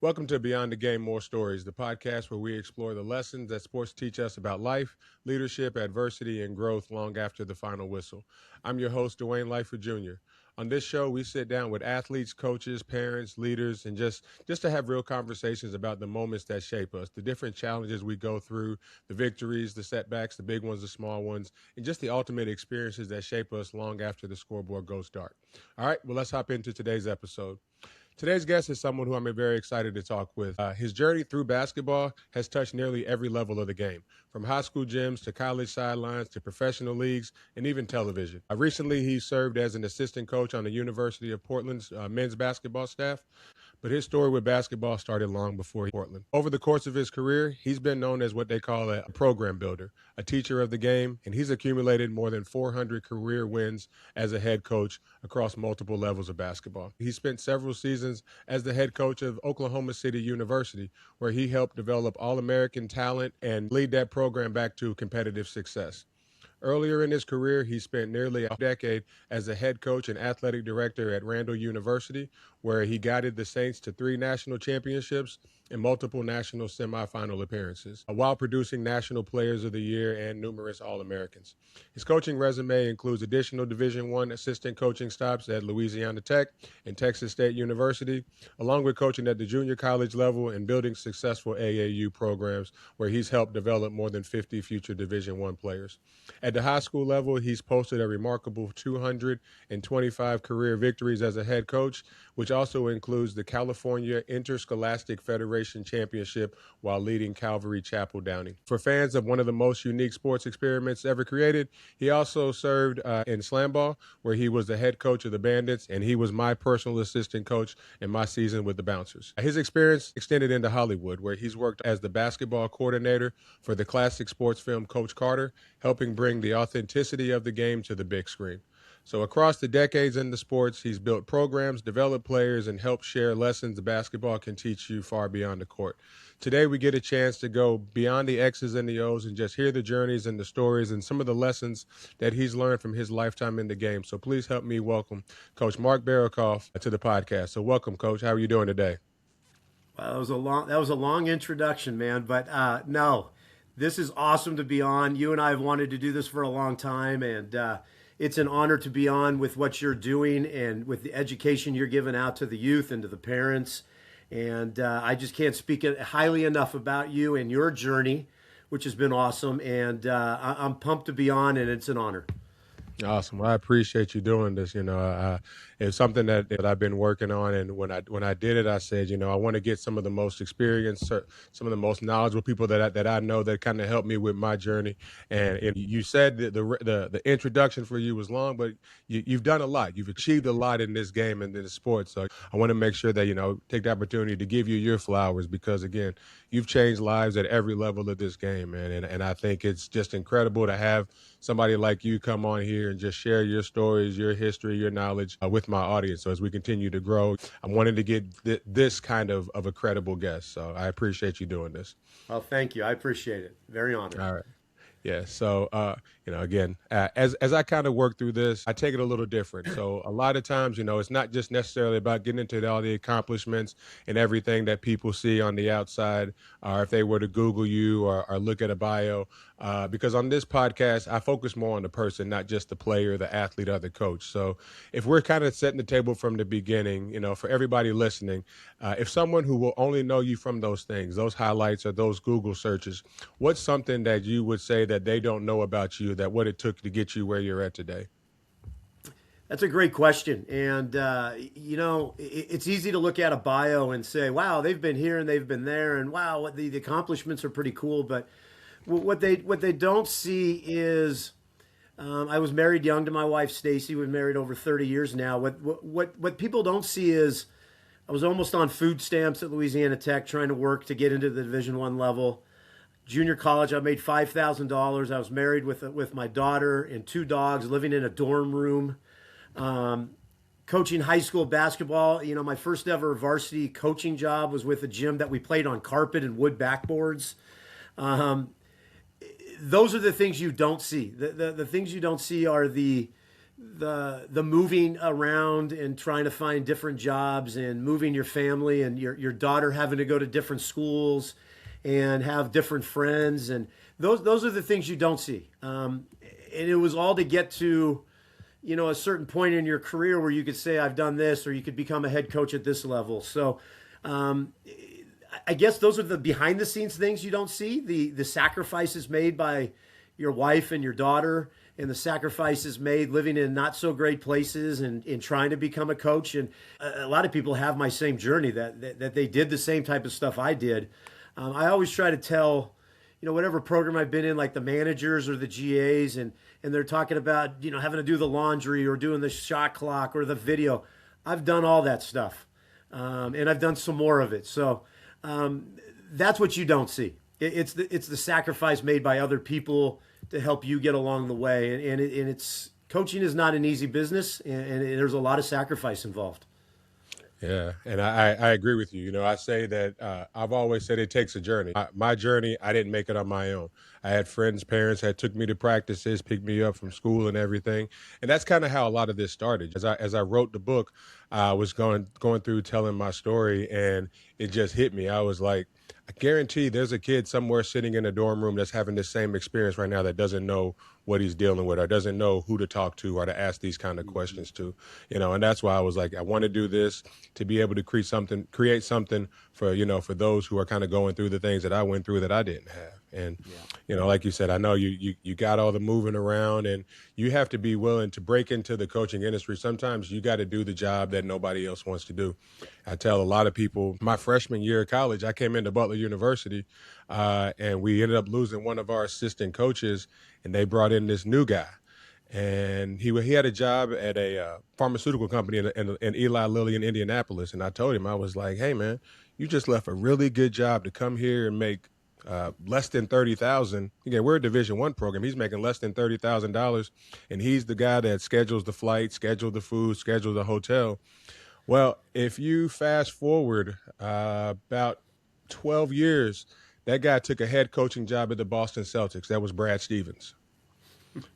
Welcome to Beyond the Game, More Stories, the podcast where we explore the lessons that sports teach us about life, leadership, adversity, and growth long after the final whistle. I'm your host, Dwayne Lightfoot Jr. On this show, we sit down with athletes, coaches, parents, leaders, and just to have real conversations about the moments that shape us, the different challenges we go through, the victories, the setbacks, the big ones, the small ones, and just the ultimate experiences that shape us long after the scoreboard goes dark. All right, well, let's hop into today's episode. Today's guest is someone who I'm very excited to talk with. His journey through basketball has touched nearly every level of the game, from high school gyms to college sidelines to professional leagues and even television. Recently, he served as an assistant coach on the University of Portland's men's basketball staff, but his story with basketball started long before Portland. Over the course of his career, he's been known as what they call a program builder, a teacher of the game, and he's accumulated more than 400 career wins as a head coach across multiple levels of basketball. He spent several seasons as the head coach of Oklahoma City University, where he helped develop All-American talent and lead that program back to competitive success. Earlier in his career, he spent nearly a decade as a head coach and athletic director at Randall University, where he guided the Saints to 3 national championships and multiple national semifinal appearances, while producing National Players of the Year and numerous All-Americans. His coaching resume includes additional Division I assistant coaching stops at Louisiana Tech and Texas State University, along with coaching at the junior college level and building successful AAU programs, where he's helped develop more than 50 future Division I players. At the high school level, he's posted a remarkable 225 career victories as a head coach, which also includes the California Interscholastic Federation Championship while leading Calvary Chapel Downey. For fans of one of the most unique sports experiments ever created, he also served in SlamBall, where he was the head coach of the Bandits, and he was my personal assistant coach in my season with the Bouncers. His experience extended into Hollywood, where he's worked as the basketball coordinator for the classic sports film Coach Carter, helping bring the authenticity of the game to the big screen. So across the decades in the sports, he's built programs, developed players, and helped share lessons basketball can teach you far beyond the court. Today, we get a chance to go beyond the X's and the O's and just hear the journeys and the stories and some of the lessons that he's learned from his lifetime in the game. So please help me welcome Coach Mark Berokoff to the podcast. So welcome, Coach. How are you doing today? Well, that was a long introduction, man. But no, this is awesome to be on. You and I have wanted to do this for a long time, and it's an honor to be on with what you're doing and with the education you're giving out to the youth and to the parents. And I just can't speak highly enough about you and your journey, which has been awesome. And I'm pumped to be on, and it's an honor. Awesome. Well, I appreciate you doing this. It's something that I've been working on. And when I did it, I said, I want to get some of the most experienced, some of the most knowledgeable people that I know that kind of helped me with my journey. And you said that the introduction for you was long, but you've done a lot. You've achieved a lot in this game and in this sport. So I want to make sure that, take the opportunity to give you your flowers because, again, you've changed lives at every level of this game, man. And I think it's just incredible to have somebody like you come on here and just share your stories, your history, your knowledge with my audience. So as we continue to grow, I wanted to get this kind of a credible guest. So I appreciate you doing this. Well, thank you. I appreciate it. Very honored. All right. Yeah. So, again, as I kind of work through this, I take it a little different. So a lot of times, it's not just necessarily about getting into all the accomplishments and everything that people see on the outside, or if they were to Google you or look at a bio, because on this podcast, I focus more on the person, not just the player, the athlete, or the coach. So if we're kind of setting the table from the beginning, for everybody listening, if someone who will only know you from those things, those highlights or those Google searches, what's something that you would say that they don't know about you, that what it took to get you where you're at today? That's a great question. And, it's easy to look at a bio and say, wow, they've been here and they've been there. And wow, what the accomplishments are pretty cool. But what they don't see is I was married young to my wife, Stacy. We've been married over 30 years now. What people don't see is I was almost on food stamps at Louisiana Tech trying to work to get into the Division I level. Junior college, I made $5,000. I was married with my daughter and two dogs, living in a dorm room. Coaching high school basketball, my first ever varsity coaching job was with a gym that we played on carpet and wood backboards. Those are the things you don't see. The things you don't see are the moving around and trying to find different jobs and moving your family and your daughter having to go to different schools and have different friends, and those are the things you don't see. And it was all to get to a certain point in your career where you could say, I've done this, or you could become a head coach at this level. So I guess those are the behind the scenes things you don't see, the sacrifices made by your wife and your daughter, and the sacrifices made living in not so great places and in trying to become a coach. And a lot of people have my same journey, that they did the same type of stuff I did. I always try to tell, whatever program I've been in, like the managers or the GAs, and they're talking about, having to do the laundry or doing the shot clock or the video. I've done all that stuff, and I've done some more of it. So that's what you don't see. It's the sacrifice made by other people to help you get along the way. And it's coaching is not an easy business, and there's a lot of sacrifice involved. Yeah, and I agree with you. I say that I've always said it takes a journey. My journey, I didn't make it on my own. I had friends, parents that took me to practices, picked me up from school and everything. And that's kind of how a lot of this started. As I wrote the book, I was going through telling my story, and it just hit me. I was like, I guarantee there's a kid somewhere sitting in a dorm room that's having the same experience right now that doesn't know what he's dealing with or doesn't know who to talk to or to ask these kind of questions to, and that's why I was like, I want to do this to be able to create something for, for those who are kind of going through the things that I went through that I didn't have. And, like you said, I know you got all the moving around, and you have to be willing to break into the coaching industry. Sometimes you got to do the job that nobody else wants to do. I tell a lot of people, my freshman year of college, I came into Butler University, and we ended up losing one of our assistant coaches, and they brought in this new guy. And he had a job at a pharmaceutical company in Eli Lilly in Indianapolis. And I told him, I was like, hey, man, you just left a really good job to come here and make less than $30,000. Again, we're a Division I program. He's making less than $30,000, and he's the guy that schedules the flight, schedules the food, schedules the hotel. Well, if you fast forward about 12 years, that guy took a head coaching job at the Boston Celtics. That was Brad Stevens.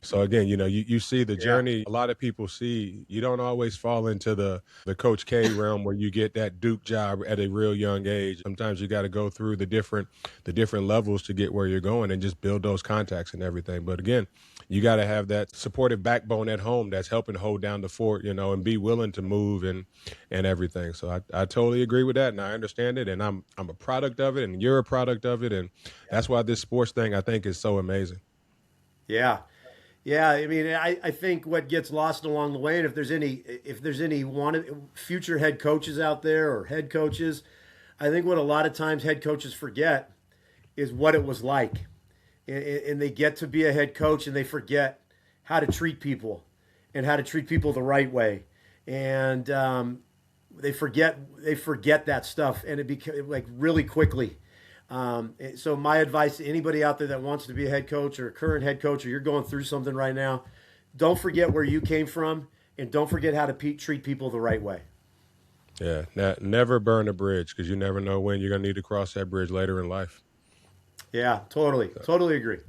So again, you see the journey. A lot of people see you don't always fall into the Coach K realm where you get that Duke job at a real young age. Sometimes you got to go through the different levels to get where you're going and just build those contacts and everything. But again, you got to have that supportive backbone at home that's helping hold down the fort, and be willing to move and everything. So I totally agree with that, and I understand it, and I'm a product of it, and you're a product of it, and that's why this sports thing I think is so amazing. Yeah. Yeah, I mean, I think what gets lost along the way, and if there's any future head coaches out there or head coaches, I think what a lot of times head coaches forget is what it was like, and they get to be a head coach and they forget how to treat people and how to treat people the right way, and they forget that stuff, and it becomes like really quickly. So my advice to anybody out there that wants to be a head coach or a current head coach, or you're going through something right now, don't forget where you came from, and don't forget how to treat people the right way. Yeah, never burn a bridge, because you never know when you're going to need to cross that bridge later in life. Yeah, totally agree.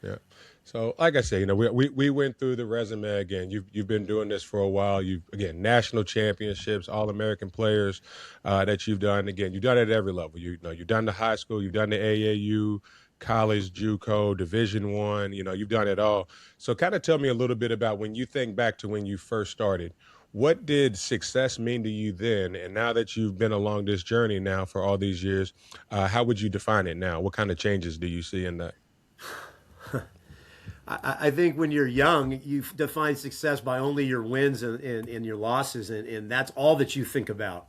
Yeah. So, like I said, we went through the resume again. You've been doing this for a while. Again, national championships, All-American players that you've done. Again, you've done it at every level. You've done the high school, you've done the AAU, college, JUCO, Division I. You've done it all. So, kind of tell me a little bit about when you think back to when you first started. What did success mean to you then? And now that you've been along this journey now for all these years, how would you define it now? What kind of changes do you see in that? I think when you're young, you define success by only your wins and your losses, and that's all that you think about.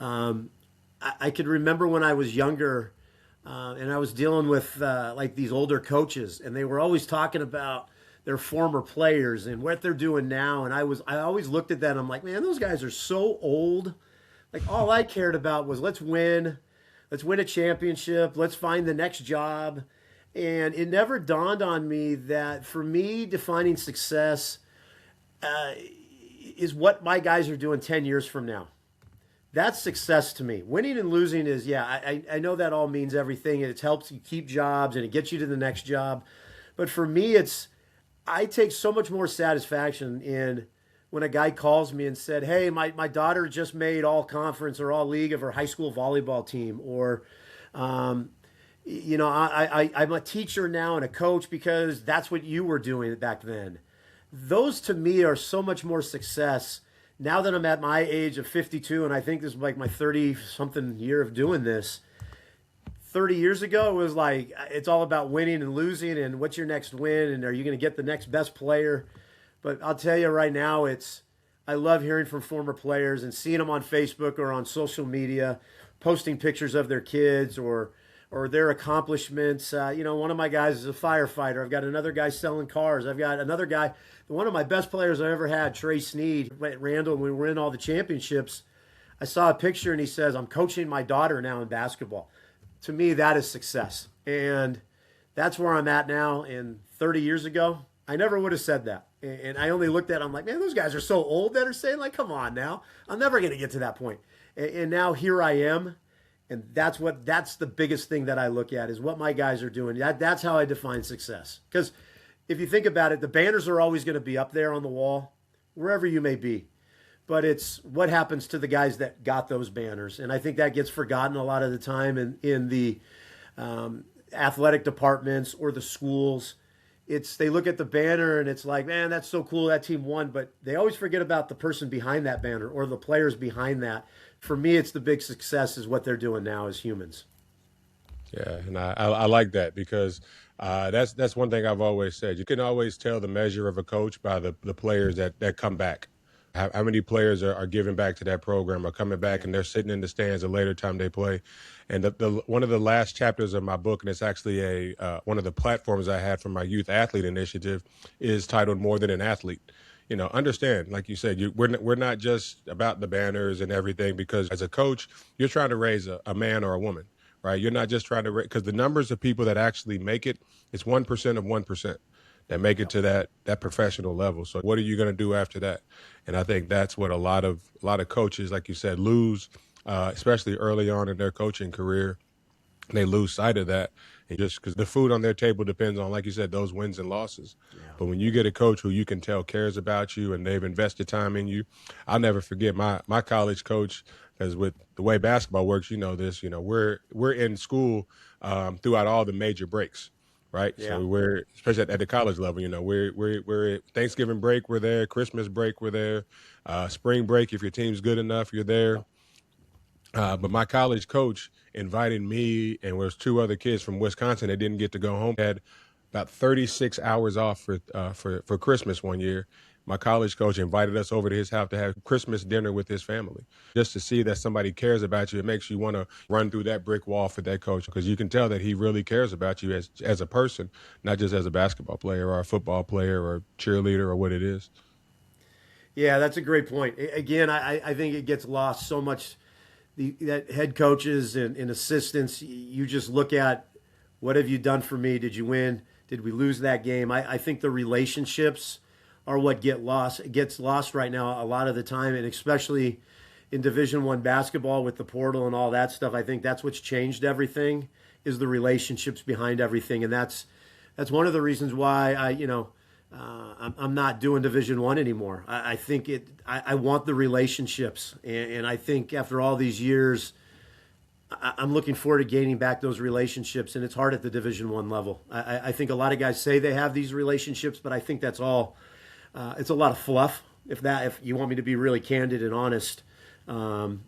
I could remember when I was younger, and I was dealing with like these older coaches, and they were always talking about their former players and what they're doing now. And I always looked at that. And I'm like, man, those guys are so old. Like all I cared about was let's win a championship, let's find the next job. And it never dawned on me that for me, defining success is what my guys are doing 10 years from now. That's success to me. Winning and losing is, I know that all means everything, and it helps you keep jobs and it gets you to the next job. But for me, I take so much more satisfaction in when a guy calls me and said, hey, my daughter just made all conference or all league of her high school volleyball team, or, I'm a teacher now and a coach because that's what you were doing back then. Those to me are so much more success now that I'm at my age of 52, and I think this is like my 30-something year of doing this. 30 years ago, it was like it's all about winning and losing and what's your next win and are you going to get the next best player. But I'll tell you right now, I love hearing from former players and seeing them on Facebook or on social media, posting pictures of their kids or their accomplishments. One of my guys is a firefighter. I've got another guy selling cars. I've got another guy, one of my best players I ever had, Trey Sneed, at Randall, when we were in all the championships. I saw a picture and he says, I'm coaching my daughter now in basketball. To me, that is success. And that's where I'm at now. And 30 years ago, I never would have said that. And I only looked at it, I'm like, man, those guys are so old that are saying, like, come on now. I'm never going to get to that point. And now here I am. And that's the biggest thing that I look at is what my guys are doing. That's how I define success. Because if you think about it, the banners are always going to be up there on the wall, wherever you may be. But it's what happens to the guys that got those banners. And I think that gets forgotten a lot of the time in the athletic departments or the schools. They look at the banner and it's like, man, that's so cool, that team won. But they always forget about the person behind that banner or the players behind that. For me, it's the big success is what they're doing now as humans. Yeah, and I like that because that's one thing I've always said. You can always tell the measure of a coach by the players that come back. How many players are giving back to that program, are coming back, and they're sitting in the stands a later time they play. And one of the last chapters of my book, and it's actually one of the platforms I had from my youth athlete initiative, is titled More Than an Athlete. Understand, like you said, we're not just about the banners and everything, because as a coach, you're trying to raise a man or a woman, right? You're not just trying to because the numbers of people that actually make it's 1% of 1% that make it to that professional level. So what are you going to do after that? And I think that's what a lot of coaches, like you said, lose, especially early on in their coaching career. They lose sight of that, and just because the food on their table depends on, like you said, those wins and losses. Yeah. But when you get a coach who you can tell cares about you and they've invested time in you, I'll never forget my college coach. Because with the way basketball works, we're in school throughout all the major breaks. Right. Yeah. So we're, especially at the college level, we're Thanksgiving break, we're there. Christmas break, we're there. Spring break, if your team's good enough, you're there. But my college coach invited me and there's two other kids from Wisconsin that didn't get to go home. Had about 36 hours off for Christmas one year. My college coach invited us over to his house to have Christmas dinner with his family. Just to see that somebody cares about you, it makes you want to run through that brick wall for that coach, because you can tell that he really cares about you as a person, not just as a basketball player or a football player or cheerleader or what it is. Yeah, that's a great point. Again, I think it gets lost so much. That head coaches and assistants, you just look at, what have you done for me? Did you win? Did we lose that game? I think the relationships are what get lost. It gets lost right now a lot of the time, and especially in Division I basketball with the portal and all that stuff. I think that's what's changed everything, is the relationships behind everything, and that's one of the reasons why I'm not doing Division I anymore. I think I want the relationships, and I think after all these years, I'm looking forward to gaining back those relationships, and it's hard at the Division I level. I think a lot of guys say they have these relationships, but I think that's all. It's a lot of fluff, if you want me to be really candid and honest. The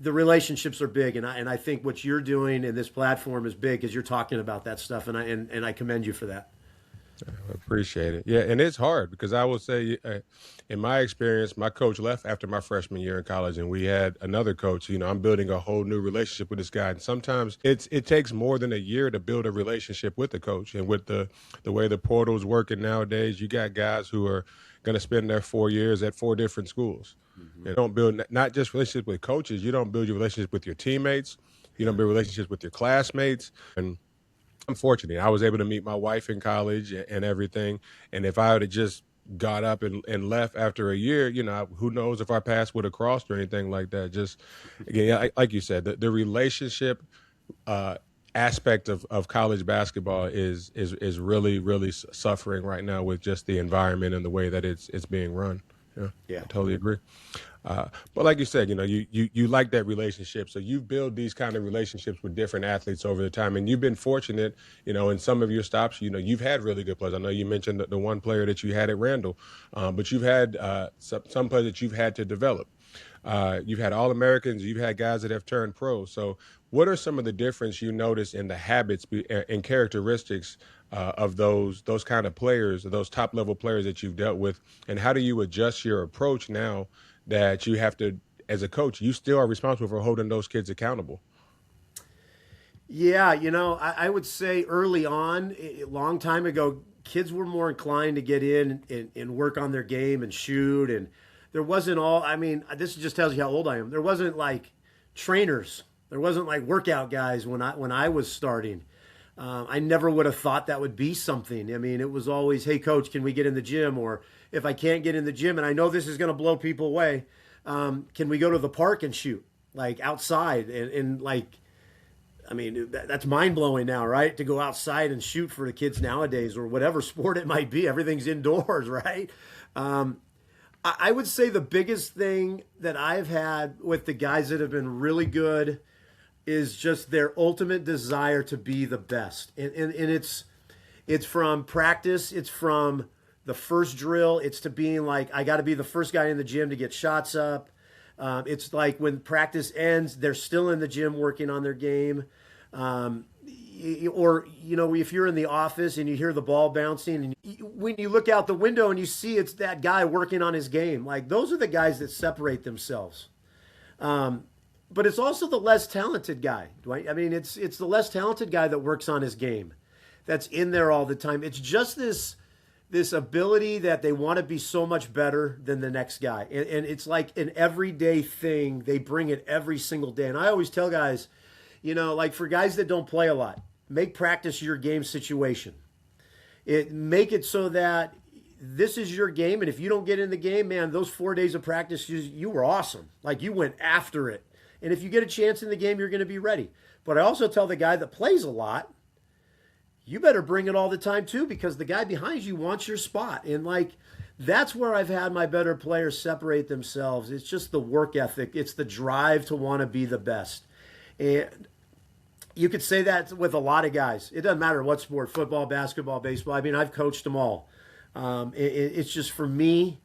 relationships are big, and I think what you're doing in this platform is big, because you're talking about that stuff, and I commend you for that. I appreciate it. Yeah, and it's hard because I will say, in my experience, my coach left after my freshman year in college, and we had another coach. I'm building a whole new relationship with this guy, and sometimes it takes more than a year to build a relationship with the coach. And with the way the portal's working nowadays, you got guys who are going to spend their 4 years at 4 different schools. Mm-hmm. And don't build not just relationships with coaches. You don't build your relationship with your teammates. You don't build relationships with your classmates, and I'm fortunate. I was able to meet my wife in college and everything. And if I would have just got up and left after a year, who knows if our paths would have crossed or anything like that. Just again, like you said, the relationship uh, aspect of college basketball is really really suffering right now with just the environment and the way that it's being run. Yeah, Yeah. I totally agree. But like you said, you like that relationship. So you've built these kind of relationships with different athletes over the time, and you've been fortunate, in some of your stops, you've had really good players. I know you mentioned the one player that you had at Randall, but you've had some players that you've had to develop. You've had All-Americans, you've had guys that have turned pro. So what are some of the difference you notice in the habits and characteristics of those kind of players, those top level players that you've dealt with, and how do you adjust your approach now that you have to, as a coach, you still are responsible for holding those kids accountable? Yeah, I would say early on, a long time ago, kids were more inclined to get in and work on their game and shoot. And there wasn't I mean, this just tells you how old I am. There wasn't like trainers. There wasn't like workout guys when I was starting. I never would have thought that would be something. I mean, it was always, hey, coach, can we get in the gym? Or if I can't get in the gym, and I know this is going to blow people away, can we go to the park and shoot, like outside? And like, I mean, that's mind blowing now, right? To go outside and shoot for the kids nowadays, or whatever sport it might be. Everything's indoors, right? I would say the biggest thing that I've had with the guys that have been really good is just their ultimate desire to be the best. And it's from practice, it's from the first drill, it's to being like, I got to be the first guy in the gym to get shots up. It's like when practice ends, they're still in the gym working on their game. Or, if you're in the office and you hear the ball bouncing, and when you look out the window and you see it's that guy working on his game, like those are the guys that separate themselves. But it's also the less talented guy, Dwight. I mean, it's the less talented guy that works on his game, that's in there all the time. It's just this ability that they want to be so much better than the next guy, and it's like an everyday thing. They bring it every single day. And I always tell guys, like for guys that don't play a lot, make practice your game situation. Make it so that this is your game, and if you don't get in the game, man, those 4 days of practice, you were awesome. Like you went after it. And if you get a chance in the game, you're going to be ready. But I also tell the guy that plays a lot, you better bring it all the time too, because the guy behind you wants your spot. And like, that's where I've had my better players separate themselves. It's just the work ethic. It's the drive to want to be the best. And you could say that with a lot of guys. It doesn't matter what sport, football, basketball, baseball. I mean, I've coached them all. It's just for me,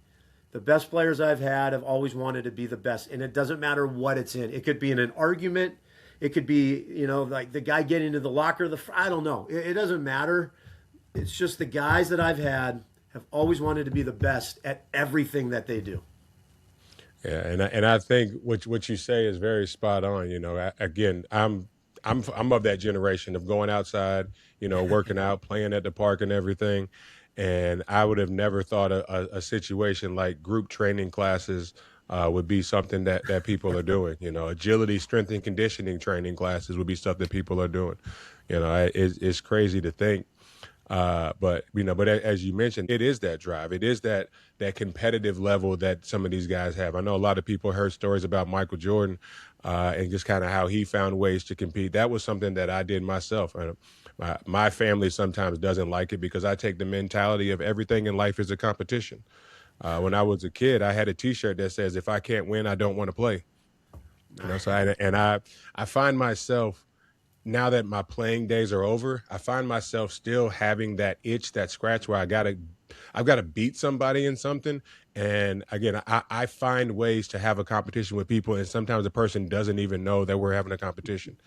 the best players I've had have always wanted to be the best. And it doesn't matter what it's in. It could be in an argument. It could be, like the guy getting into the locker. I don't know. It doesn't matter. It's just the guys that I've had have always wanted to be the best at everything that they do. Yeah, and I think what you say is very spot on. Again, I'm of that generation of going outside, working out, playing at the park and everything. And I would have never thought a situation like group training classes would be something that people are doing. Agility, strength, and conditioning training classes would be stuff that people are doing. It's crazy to think. But as you mentioned, it is that drive. It is that competitive level that some of these guys have. I know a lot of people heard stories about Michael Jordan and just kind of how he found ways to compete. That was something that I did myself. My family sometimes doesn't like it because I take the mentality of everything in life is a competition. When I was a kid, I had a T-shirt that says, "If I can't win, I don't want to play." So I find myself now that my playing days are over, I find myself still having that itch, that scratch where I've got to beat somebody in something. And again, I find ways to have a competition with people, and sometimes the person doesn't even know that we're having a competition.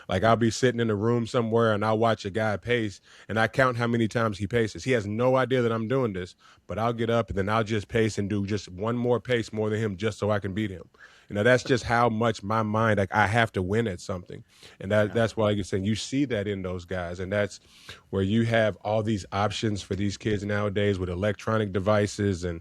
Like I'll be sitting in a room somewhere and I'll watch a guy pace and I count how many times he paces. He has no idea that I'm doing this, but I'll get up and then I'll just pace and do just one more pace more than him just so I can beat him. That's just how much my mind, like I have to win at something. And that's why you're saying you see that in those guys. And that's where you have all these options for these kids nowadays with electronic devices and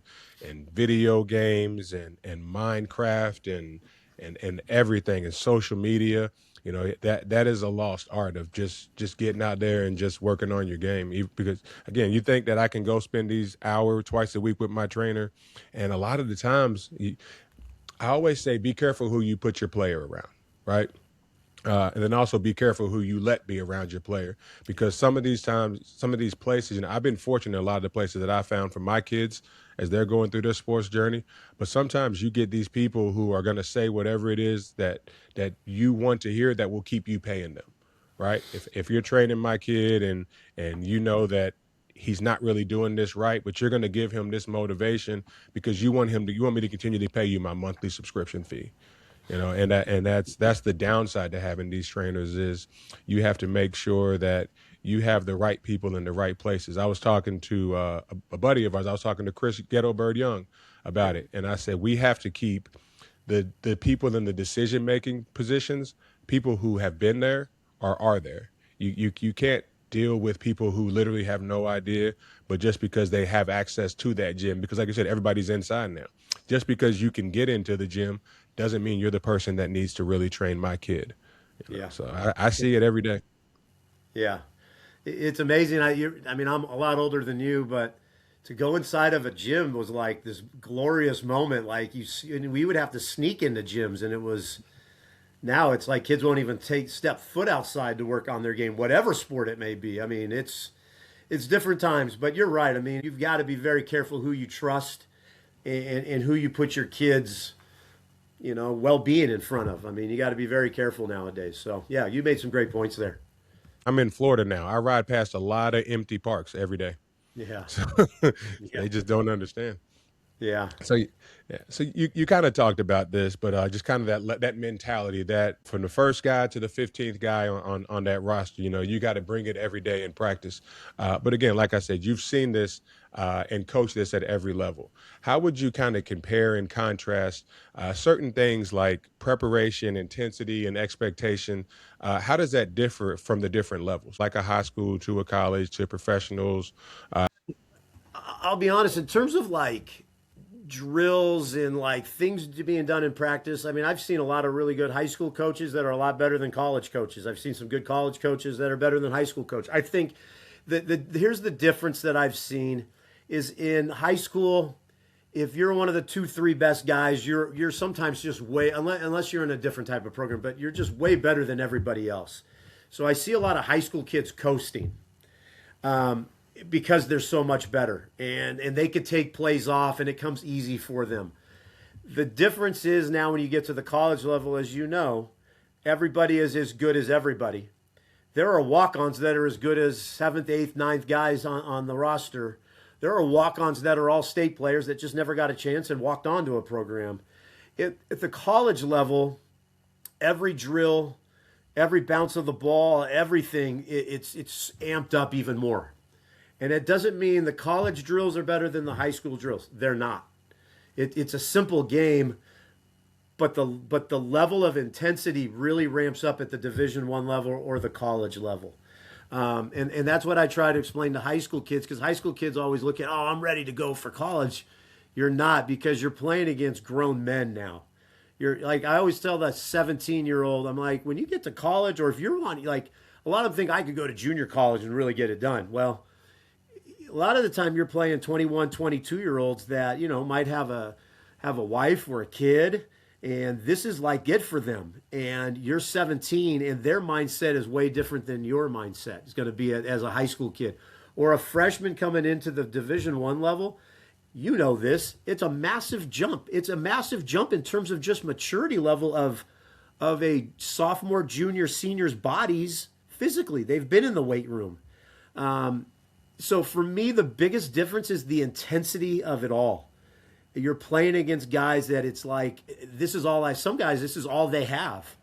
video games and Minecraft and everything and social media. That is a lost art of just getting out there and just working on your game. Because again, you think that I can go spend these hours twice a week with my trainer, and a lot of the times I always say, be careful who you put your player around, right? And then also be careful who you let be around your player, because some of these times, some of these places, I've been fortunate in a lot of the places that I found for my kids as they're going through their sports journey. But sometimes you get these people who are going to say whatever it is that you want to hear that will keep you paying them, right? If you're training my kid and you know that he's not really doing this right, but you're going to give him this motivation because you want me to continually pay you my monthly subscription fee. And that's the downside to having these trainers is you have to make sure that you have the right people in the right places. I was talking to a buddy of ours. I was talking to Chris Ghetto Bird Young about it. And I said, we have to keep the people in the decision-making positions, people who have been there or are there. You can't deal with people who literally have no idea, but just because they have access to that gym, because like I said, everybody's inside now. Just because you can get into the gym doesn't mean you're the person that needs to really train my kid. Yeah. So I see it every day. Yeah. It's amazing. I'm a lot older than you, but to go inside of a gym was like this glorious moment. Like we would have to sneak into gyms, and now it's like kids won't even step foot outside to work on their game, whatever sport it may be. I mean, it's different times, but you're right. I mean, you've got to be very careful who you trust and who you put your kids, well-being in front of. I mean, you got to be very careful nowadays. So yeah, you made some great points there. I'm in Florida now. I ride past a lot of empty parks every day. Yeah. So they just don't understand. Yeah. So you kind of talked about this, but just kind of that mentality that from the first guy to the 15th guy on that roster, you got to bring it every day in practice. But again, like I said, you've seen this and coached this at every level. How would you kind of compare and contrast certain things like preparation, intensity, and expectation? How does that differ from the different levels, like a high school to a college to professionals? I'll be honest, in terms of like drills and like things being done in practice. I mean, I've seen a lot of really good high school coaches that are a lot better than college coaches. I've seen some good college coaches that are better than high school coaches. I think here's the difference that I've seen is in high school, if you're one of the 2-3 best guys, you're sometimes just unless you're in a different type of program, but you're just way better than everybody else. So I see a lot of high school kids coasting. Because they're so much better and they could take plays off and it comes easy for them. The difference is now when you get to the college level, as you know, everybody is as good as everybody. There are walk-ons that are as good as 7th, 8th, 9th guys on the roster. There are walk-ons that are all state players that just never got a chance and walked onto a program. At the college level, every drill, every bounce of the ball, everything, it's amped up even more. And it doesn't mean the college drills are better than the high school drills. They're not. It's a simple game, but the level of intensity really ramps up at the Division I level or the college level. And that's what I try to explain to high school kids, because high school kids always look at, I'm ready to go for college. You're not, because you're playing against grown men now. You're like, I always tell that 17-year-old, I'm like, when you get to college, or if you're on, like, a lot of them think I could go to junior college and really get it done. Well, a lot of the time you're playing 21, 22-year-olds that, might have a wife or a kid, and this is like it for them. And you're 17, and their mindset is way different than your mindset is going to be as a high school kid. Or a freshman coming into the Division I level, you know this, it's a massive jump. It's a massive jump in terms of just maturity level of a sophomore, junior, senior's bodies physically. They've been in the weight room. So for me, the biggest difference is the intensity of it all. You're playing against guys that it's like, some guys, this is all they have.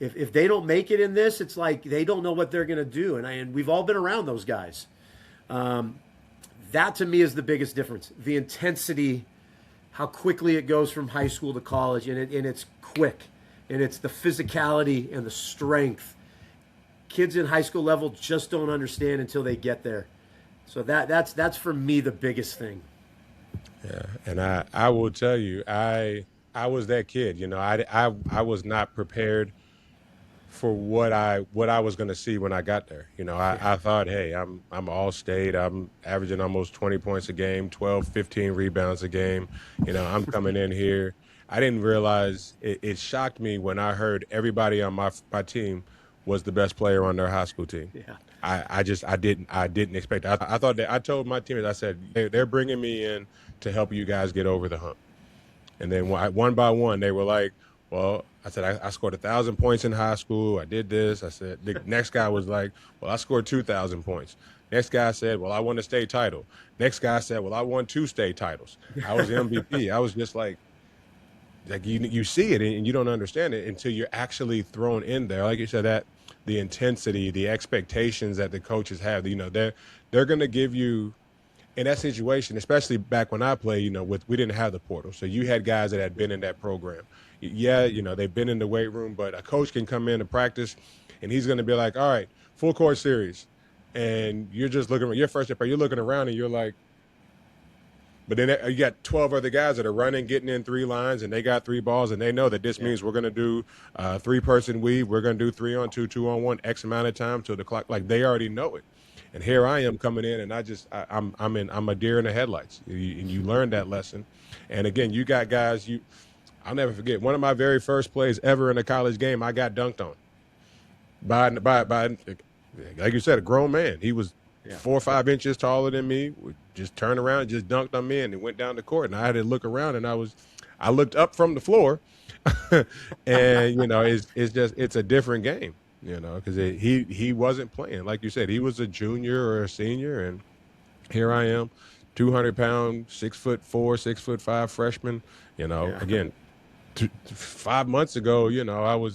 If they don't make it in this, it's like they don't know what they're going to do. And we've all been around those guys. That to me is the biggest difference. The intensity, how quickly it goes from high school to college, and it's quick. And it's the physicality and the strength. Kids in high school level just don't understand until they get there. So that's for me the biggest thing. Yeah, and I will tell you, I was that kid. You know, I was not prepared for what I was going to see when I got there. You know, I thought, hey, I'm all state. I'm averaging almost 20 points a game, 12, 15 rebounds a game. You know, I'm coming in here. I didn't realize it shocked me when I heard everybody on my team was the best player on their high school team. Yeah. I didn't expect it. I thought that I told my teammates, I said, they're bringing me in to help you guys get over the hump. And then one by one, they were like, well, I said, I scored 1,000 points in high school. I did this. I said, the next guy was like, well, I scored 2,000 points. Next guy said, well, I won a state title. Next guy said, well, I won 2 state titles. I was the MVP. I was just like you see it and you don't understand it until you're actually thrown in there. Like you said, that the intensity, the expectations that the coaches have, you know, they're going to give you in that situation, especially back when I played, you know, we didn't have the portal. So you had guys that had been in that program. Yeah, you know, they've been in the weight room, but a coach can come in to practice and he's going to be like, all right, full court series. And you're just looking, your first step, you're looking around and you're like, but then you got 12 other guys that are running, getting in 3 lines, and they got 3 balls, and they know that this means we're going to do 3-person weave. We're going to do 3-on-2, 2-on-1, X amount of time till the clock. Like they already know it. And here I am coming in, and I'm a deer in the headlights. And you learn that lesson. And again, you got guys. I'll never forget one of my very first plays ever in a college game. I got dunked on by like you said, a grown man. He was 4 or 5 inches taller than me. Would just turn around, just dunked on me, and it went down the court. And I had to look around, and I looked up from the floor, and you know, it's a different game, you know, because he wasn't playing like you said. He was a junior or a senior, and here I am, 200-pound, 6'4", 6'5" freshman. You know, again, 5 months ago, you know,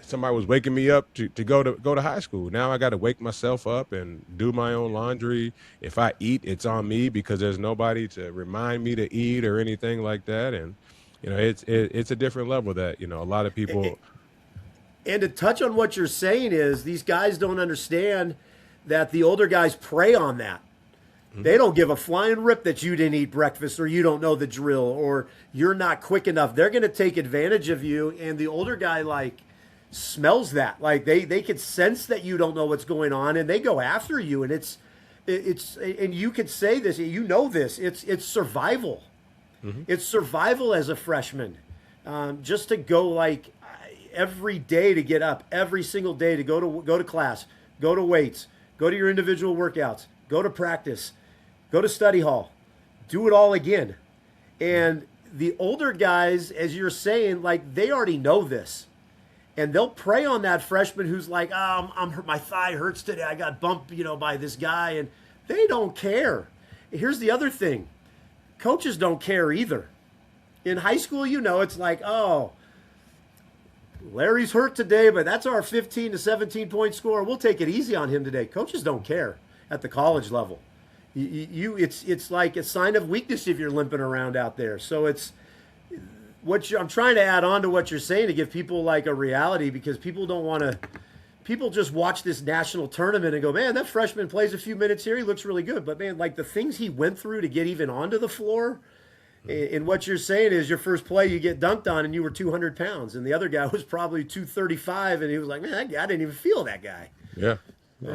somebody was waking me up to go to high school. Now I got to wake myself up and do my own laundry. If I eat, it's on me because there's nobody to remind me to eat or anything like that. And you know, it's a different level that, you know, a lot of people. And to touch on what you're saying is these guys don't understand that the older guys prey on that. They don't give a flying rip that you didn't eat breakfast or you don't know the drill or you're not quick enough. They're going to take advantage of you. And the older guy, like, smells that. Like, they could sense that you don't know what's going on, and they go after you. And it's and you could say this, you know this, it's survival. Mm-hmm. It's survival as a freshman. Just to go, like, every day to get up, every single day to go to class, go to weights, go to your individual workouts, go to practice, go to study hall, do it all again. And the older guys, as you're saying, like, they already know this. And they'll prey on that freshman who's like, oh, my thigh hurts today. I got bumped, you know, by this guy. And they don't care. Here's the other thing. Coaches don't care either. In high school, you know, it's like, oh, Larry's hurt today, but that's our 15 to 17 point score. We'll take it easy on him today. Coaches don't care at the college level. It's like a sign of weakness if you're limping around out there. So I'm trying to add on to what you're saying to give people like a reality, because people don't want to. People just watch this national tournament and go, man, that freshman plays a few minutes here. He looks really good. But, man, like the things he went through to get even onto the floor, and what you're saying is your first play you get dunked on and you were 200 pounds. And the other guy was probably 235, and he was like, man, that guy, I didn't even feel that guy. Yeah.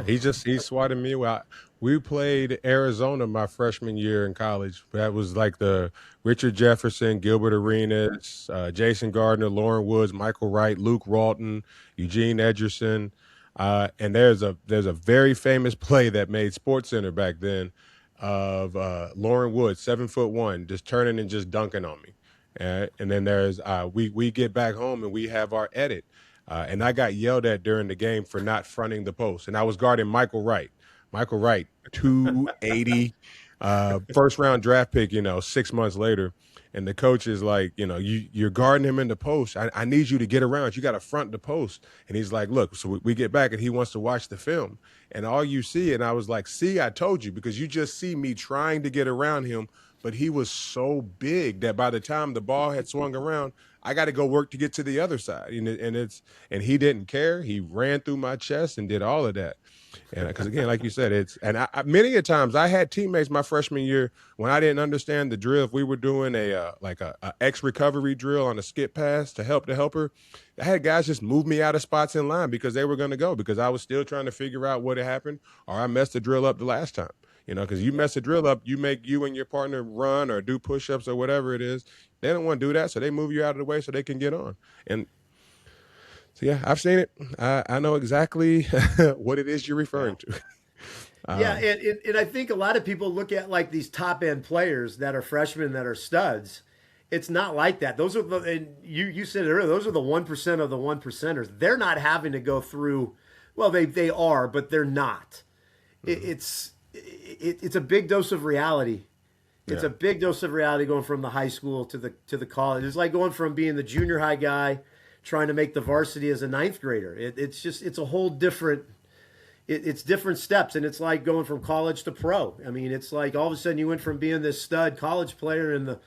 He swatted me out. We played Arizona my freshman year in college. That was like the Richard Jefferson, Gilbert Arenas, Jason Gardner, Lauren Woods, Michael Wright, Luke Ralton, Eugene Edgerson. And there's a very famous play that made SportsCenter back then of Lauren Woods, 7'1", just turning and just dunking on me. And then there's we get back home and we have our edit. And I got yelled at during the game for not fronting the post. And I was guarding Michael Wright. Michael Wright, 280, first round draft pick, 6 months later. And the coach is like, you're guarding him in the post. I need you to get around. You got to front the post. And he's like, look, so we get back and he wants to watch the film. And all you see, and I was like, see, I told you, because you just see me trying to get around him. But he was so big that by the time the ball had swung around, I got to go work to get to the other side. And he didn't care. He ran through my chest and did all of that. And because again, like you said, many a times I had teammates my freshman year when I didn't understand the drill. If we were doing a X recovery drill on a skip pass to help the helper, I had guys just move me out of spots in line because they were going to go because I was still trying to figure out what had happened, or I messed the drill up the last time. Because you mess the drill up, you make you and your partner run or do push-ups or whatever it is. They don't want to do that, so they move you out of the way so they can get on. And so, yeah, I've seen it. I know exactly what it is you're referring to. And I think a lot of people look at like these top-end players that are freshmen that are studs. It's not like that. Those are and you said it earlier, those are the 1% of the 1%ers. They're not having to go through, well, they are, but they're not. Mm-hmm. It's a big dose of reality. It's a big dose of reality going from the high school to the college. It's like going from being the junior high guy trying to make the varsity as a ninth grader. It's a whole different, it's different steps. And it's like going from college to pro. I mean, it's like all of a sudden you went from being this stud college player in the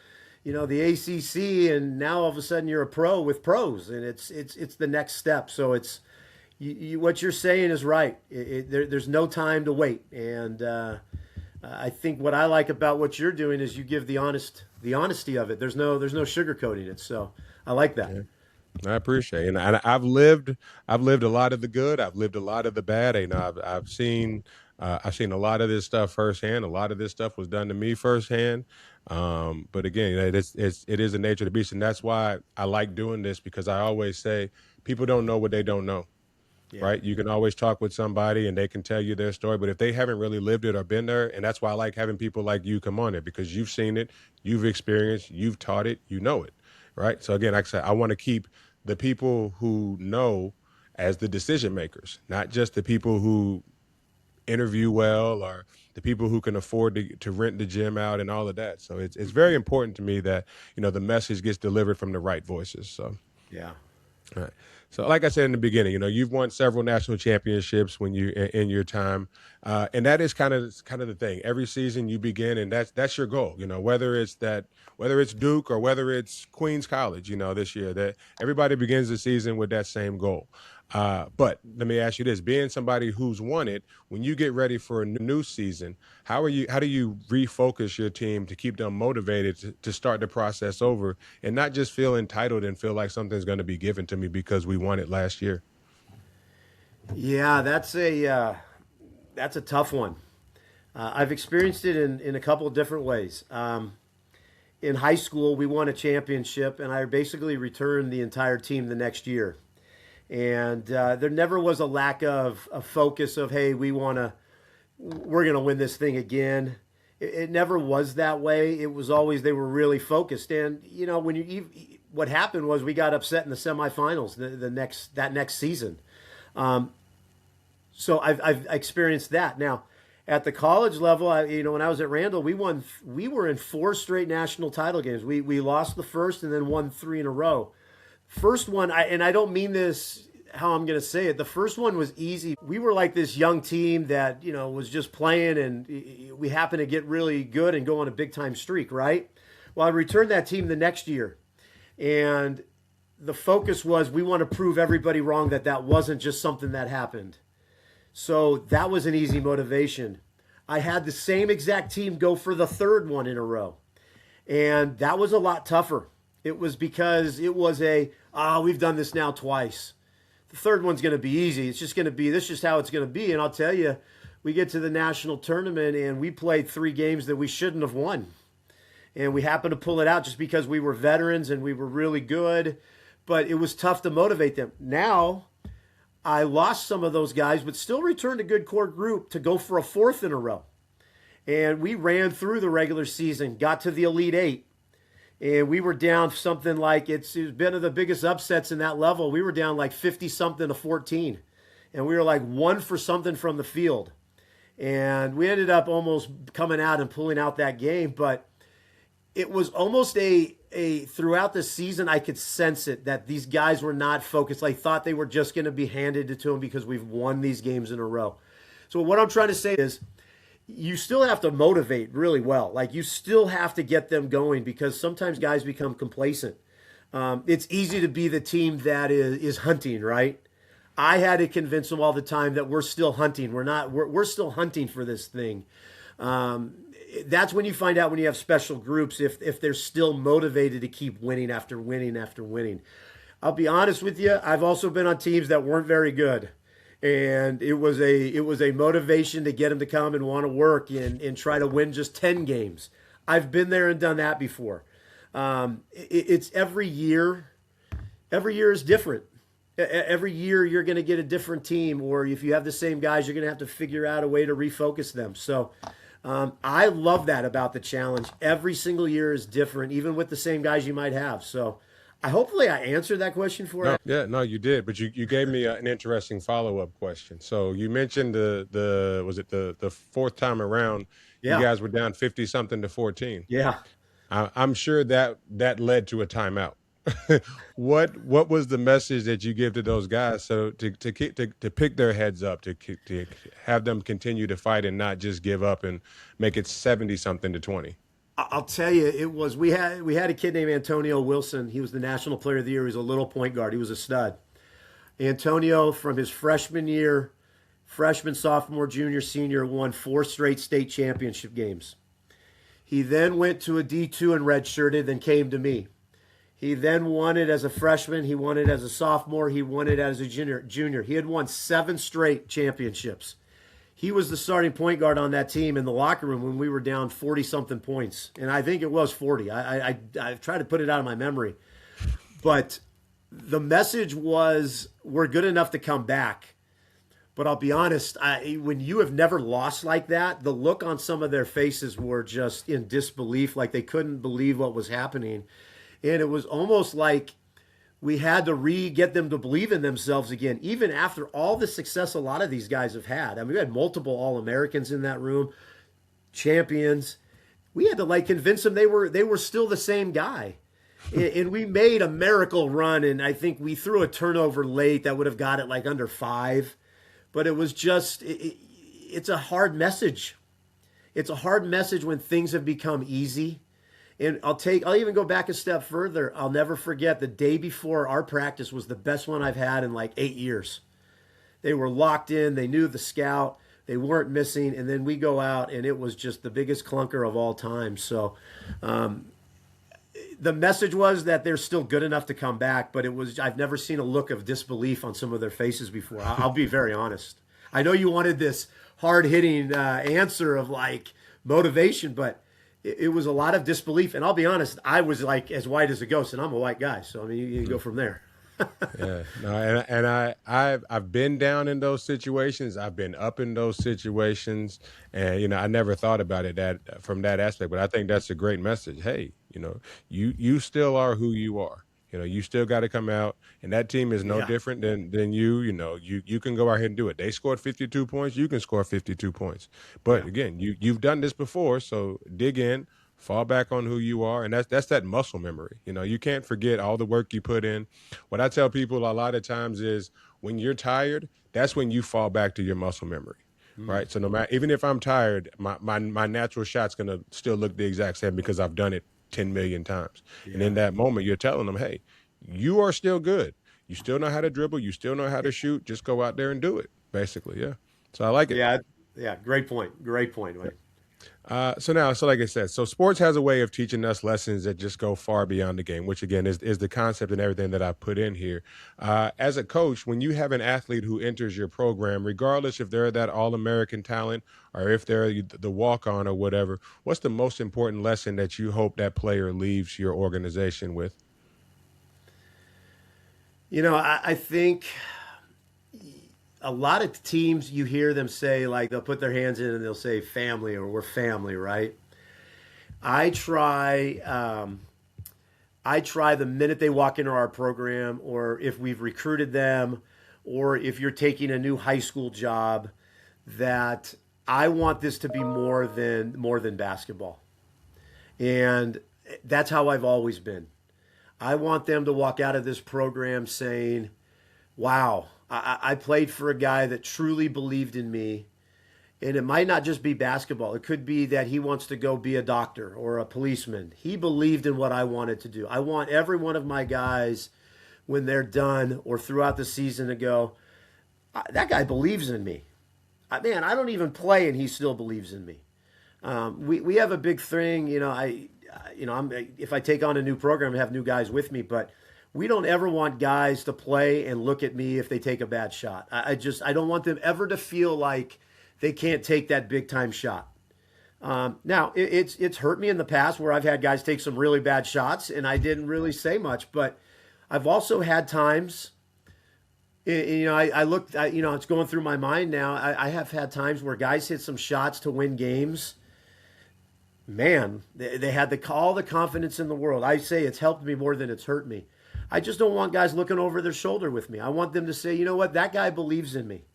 ACC, and now all of a sudden you're a pro with pros, and it's the next step. So it's, what you're saying is right. There's no time to wait. And I think what I like about what you're doing is you give the honesty of it. There's no sugarcoating it. So I like that. Yeah. I appreciate it. And I've lived a lot of the good. I've lived a lot of the bad. I've seen a lot of this stuff firsthand. A lot of this stuff was done to me firsthand. But again, it is the nature of the beast. And that's why I like doing this, because I always say people don't know what they don't know. Yeah. Right? You can always talk with somebody and they can tell you their story, but if they haven't really lived it or been there, and that's why I like having people like you come on it, because you've seen it, you've experienced, you've taught it, you know it, right? So again, like I said, I want to keep the people who know as the decision makers, not just the people who interview well or the people who can afford to rent the gym out and all of that. So it's very important to me that, the message gets delivered from the right voices. So yeah. All right. So like I said in the beginning, you've won several national championships when you in your time. And that is kind of the thing. Every season you begin, and that's your goal, whether it's Duke or whether it's Queens College, this year, that everybody begins the season with that same goal. But let me ask you this, being somebody who's won it, when you get ready for a new season, how do you refocus your team to keep them motivated to start the process over and not just feel entitled and feel like something's going to be given to me because we won it last year? Yeah, that's a tough one. I've experienced it in a couple of different ways. In high school, we won a championship, and I basically returned the entire team the next year. And there never was a lack of focus of, hey, we're going to win this thing again. It never was that way. It was always, they were really focused. And, what happened was we got upset in the semifinals that next season. So I've experienced that. Now, at the college level, when I was at Randall, we were in 4 straight national title games. We lost the first and then won 3 in a row. First one, and I don't mean this how I'm going to say it. The first one was easy. We were like this young team that, was just playing, and we happened to get really good and go on a big-time streak, right? Well, I returned that team the next year, and the focus was we want to prove everybody wrong that wasn't just something that happened. So that was an easy motivation. I had the same exact team go for the third one in a row, and that was a lot tougher. It was because it was we've done this now twice. The third one's going to be easy. It's just going to be, this is just how it's going to be. And I'll tell you, we get to the national tournament and we played 3 games that we shouldn't have won. And we happened to pull it out just because we were veterans and we were really good. But it was tough to motivate them. Now, I lost some of those guys, but still returned a good core group to go for a 4th in a row. And we ran through the regular season, got to the Elite 8. And we were down something like it's been of the biggest upsets in that level. We were down like 50 something to 14. And we were like one for something from the field. And we ended up almost coming out and pulling out that game. But it was almost a throughout the season, I could sense it that these guys were not focused. I thought they were just going to be handed it to them because we've won these games in a row. So what I'm trying to say is you still have to motivate really well. Like you still have to get them going because sometimes guys become complacent. It's easy to be the team that is hunting, right? I had to convince them all the time that we're still hunting. We're still hunting for this thing. That's when you find out when you have special groups if they're still motivated to keep winning after winning after winning. I'll be honest with you. I've also been on teams that weren't very good, and it was a motivation to get them to come and want to work and try to win just 10 games. I've been there and done that before. It's every year. Every year is different. Every year you're going to get a different team, or if you have the same guys, you're going to have to figure out a way to refocus them. So I love that about the challenge. Every single year is different, even with the same guys you might have. So hopefully I answered that question for you. Yeah, no, you did, but you gave me an interesting follow-up question. So you mentioned the fourth time around, Yeah. you guys were down 50 something to 14. Yeah. I'm sure that led to a timeout. What was the message that you give to those guys so to pick their heads up, to have them continue to fight and not just give up and make it 70 something to 20? I'll tell you, it was we had a kid named Antonio Wilson. He was the National Player of the Year. He was a little point guard. He was a stud. Antonio, from his freshman year, freshman, sophomore, junior, senior, won 4 straight state championship games. He then went to a D2 and redshirted, then came to me. He then won it as a freshman. He won it as a sophomore. He won it as a junior. He had won 7 straight championships. He was the starting point guard on that team in the locker room when we were down 40-something points. And I think it was 40. I tried to put it out of my memory. But the message was we're good enough to come back. But I'll be honest, when you have never lost like that, the look on some of their faces were just in disbelief, like they couldn't believe what was happening. And it was almost like we had to get them to believe in themselves again, even after all the success a lot of these guys have had. I mean, we had multiple All-Americans in that room, champions. We had to convince them they were still the same guy. And we made a miracle run, and I think we threw a turnover late that would have got it under 5. But it was just, it's a hard message. It's a hard message when things have become easy. And I'll even go back a step further. I'll never forget the day before our practice was the best one I've had in 8 years. They were locked in. They knew the scout. They weren't missing. And then we go out, and it was just the biggest clunker of all time. So the message was that they're still good enough to come back, but I've never seen a look of disbelief on some of their faces before. I'll be very honest. I know you wanted this hard-hitting answer of motivation, but it was a lot of disbelief. And I'll be honest, I was as white as a ghost, and I'm a white guy. So, I mean, you go from there. Yeah, no, and I've been down in those situations. I've been up in those situations, and I never thought about it from that aspect. But I think that's a great message. Hey, you still are who you are. You still got to come out, and that team is no different than you. You can go out here and do it. They scored 52 points. You can score 52 points. But again, you've done this before, so dig in. Fall back on who you are, and that's that muscle memory. You can't forget all the work you put in. What I tell people a lot of times is when you're tired, that's when you fall back to your muscle memory, right? So no matter, even if I'm tired, my natural shot's gonna still look the exact same because I've done it 10 million times. Yeah. And in that moment, you're telling them, hey, you are still good. You still know how to dribble. You still know how to shoot. Just go out there and do it, basically. Yeah. So I like it. Yeah. Great point. Great point. Wayne. So like I said, so sports has a way of teaching us lessons that just go far beyond the game, which again is the concept and everything that I put in here. As a coach, when you have an athlete who enters your program, regardless if they're that All-American talent or if they're the walk-on or whatever, what's the most important lesson that you hope that player leaves your organization with? I think a lot of teams, you hear them say, they'll put their hands in and they'll say family or we're family, right? I try I try the minute they walk into our program, or if we've recruited them, or if you're taking a new high school job, that I want this to be more than basketball. And that's how I've always been. I want them to walk out of this program saying, wow, I played for a guy that truly believed in me. And it might not just be basketball. It could be that he wants to go be a doctor or a policeman. He believed in what I wanted to do. I want every one of my guys, when they're done or throughout the season, to go, that guy believes in me. Man, I don't even play and he still believes in me. We have a big thing, if I take on a new program, I have new guys with me, but we don't ever want guys to play and look at me if they take a bad shot. I don't want them ever to feel like they can't take that big time shot. Now it's hurt me in the past where I've had guys take some really bad shots and I didn't really say much, but I've also had times, it's going through my mind now. I have had times where guys hit some shots to win games. Man, they had all the confidence in the world. I say it's helped me more than it's hurt me. I just don't want guys looking over their shoulder with me. I want them to say, you know what, that guy believes in me.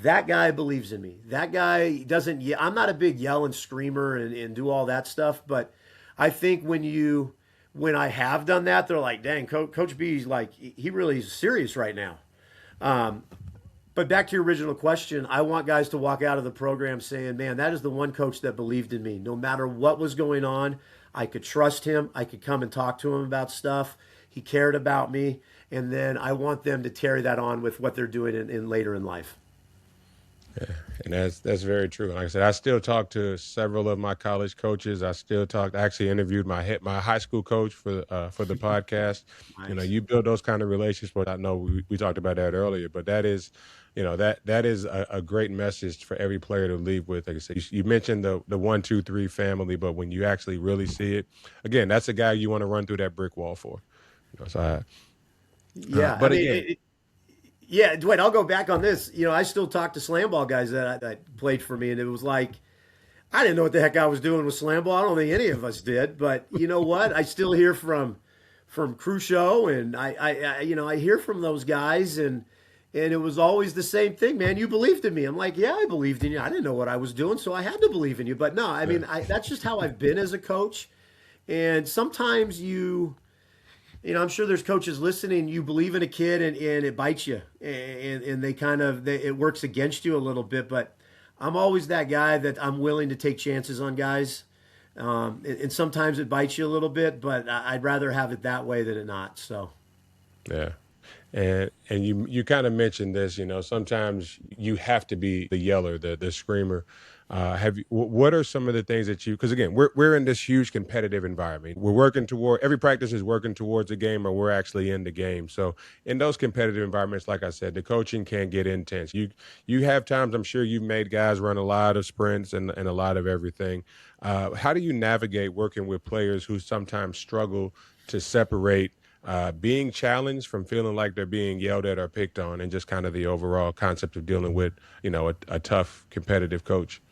That guy believes in me. That guy doesn't, I'm not a big yell and screamer and do all that stuff, but I think when I have done that, they're like, dang, Coach B's like, he really is serious right now. But back to your original question, I want guys to walk out of the program saying, man, that is the one coach that believed in me. No matter what was going on, I could trust him. I could come and talk to him about stuff. He cared about me. And then I want them to carry that on with what they're doing in later in life. Yeah, and that's very true. Like I said, I still talk to several of my college coaches. I actually interviewed my high school coach for the podcast. Nice. You build those kind of relationships. But I know we talked about that earlier. But that is, that is a great message for every player to leave with. Like I said, you mentioned the 1, 2, 3 family, but when you actually really see it, again, that's a guy you want to run through that brick wall for. Yeah, but again. Yeah, Dwight, I'll go back on this. I still talk to SlamBall guys that played for me, and it was like, I didn't know what the heck I was doing with SlamBall. I don't think any of us did, but you know what? I still hear from Crucial, and I hear from those guys, and it was always the same thing, man. You believed in me. I'm like, yeah, I believed in you. I didn't know what I was doing, so I had to believe in you. But no, I mean, that's just how I've been as a coach, and sometimes I'm sure there's coaches listening. You believe in a kid and it bites you, and it works against you a little bit. But I'm always that guy that I'm willing to take chances on guys, and sometimes it bites you a little bit. But I'd rather have it that way than it not. So, yeah. And you kind of mentioned this, sometimes you have to be the yeller, the screamer. What are some of the things that because again, we're in this huge competitive environment. We're working toward, every practice is working towards a game, or we're actually in the game. So in those competitive environments, like I said, the coaching can get intense. You have times, I'm sure you've made guys run a lot of sprints and a lot of everything. How do you navigate working with players who sometimes struggle to separate being challenged from feeling like they're being yelled at or picked on, and just kind of the overall concept of dealing with, a tough competitive coach?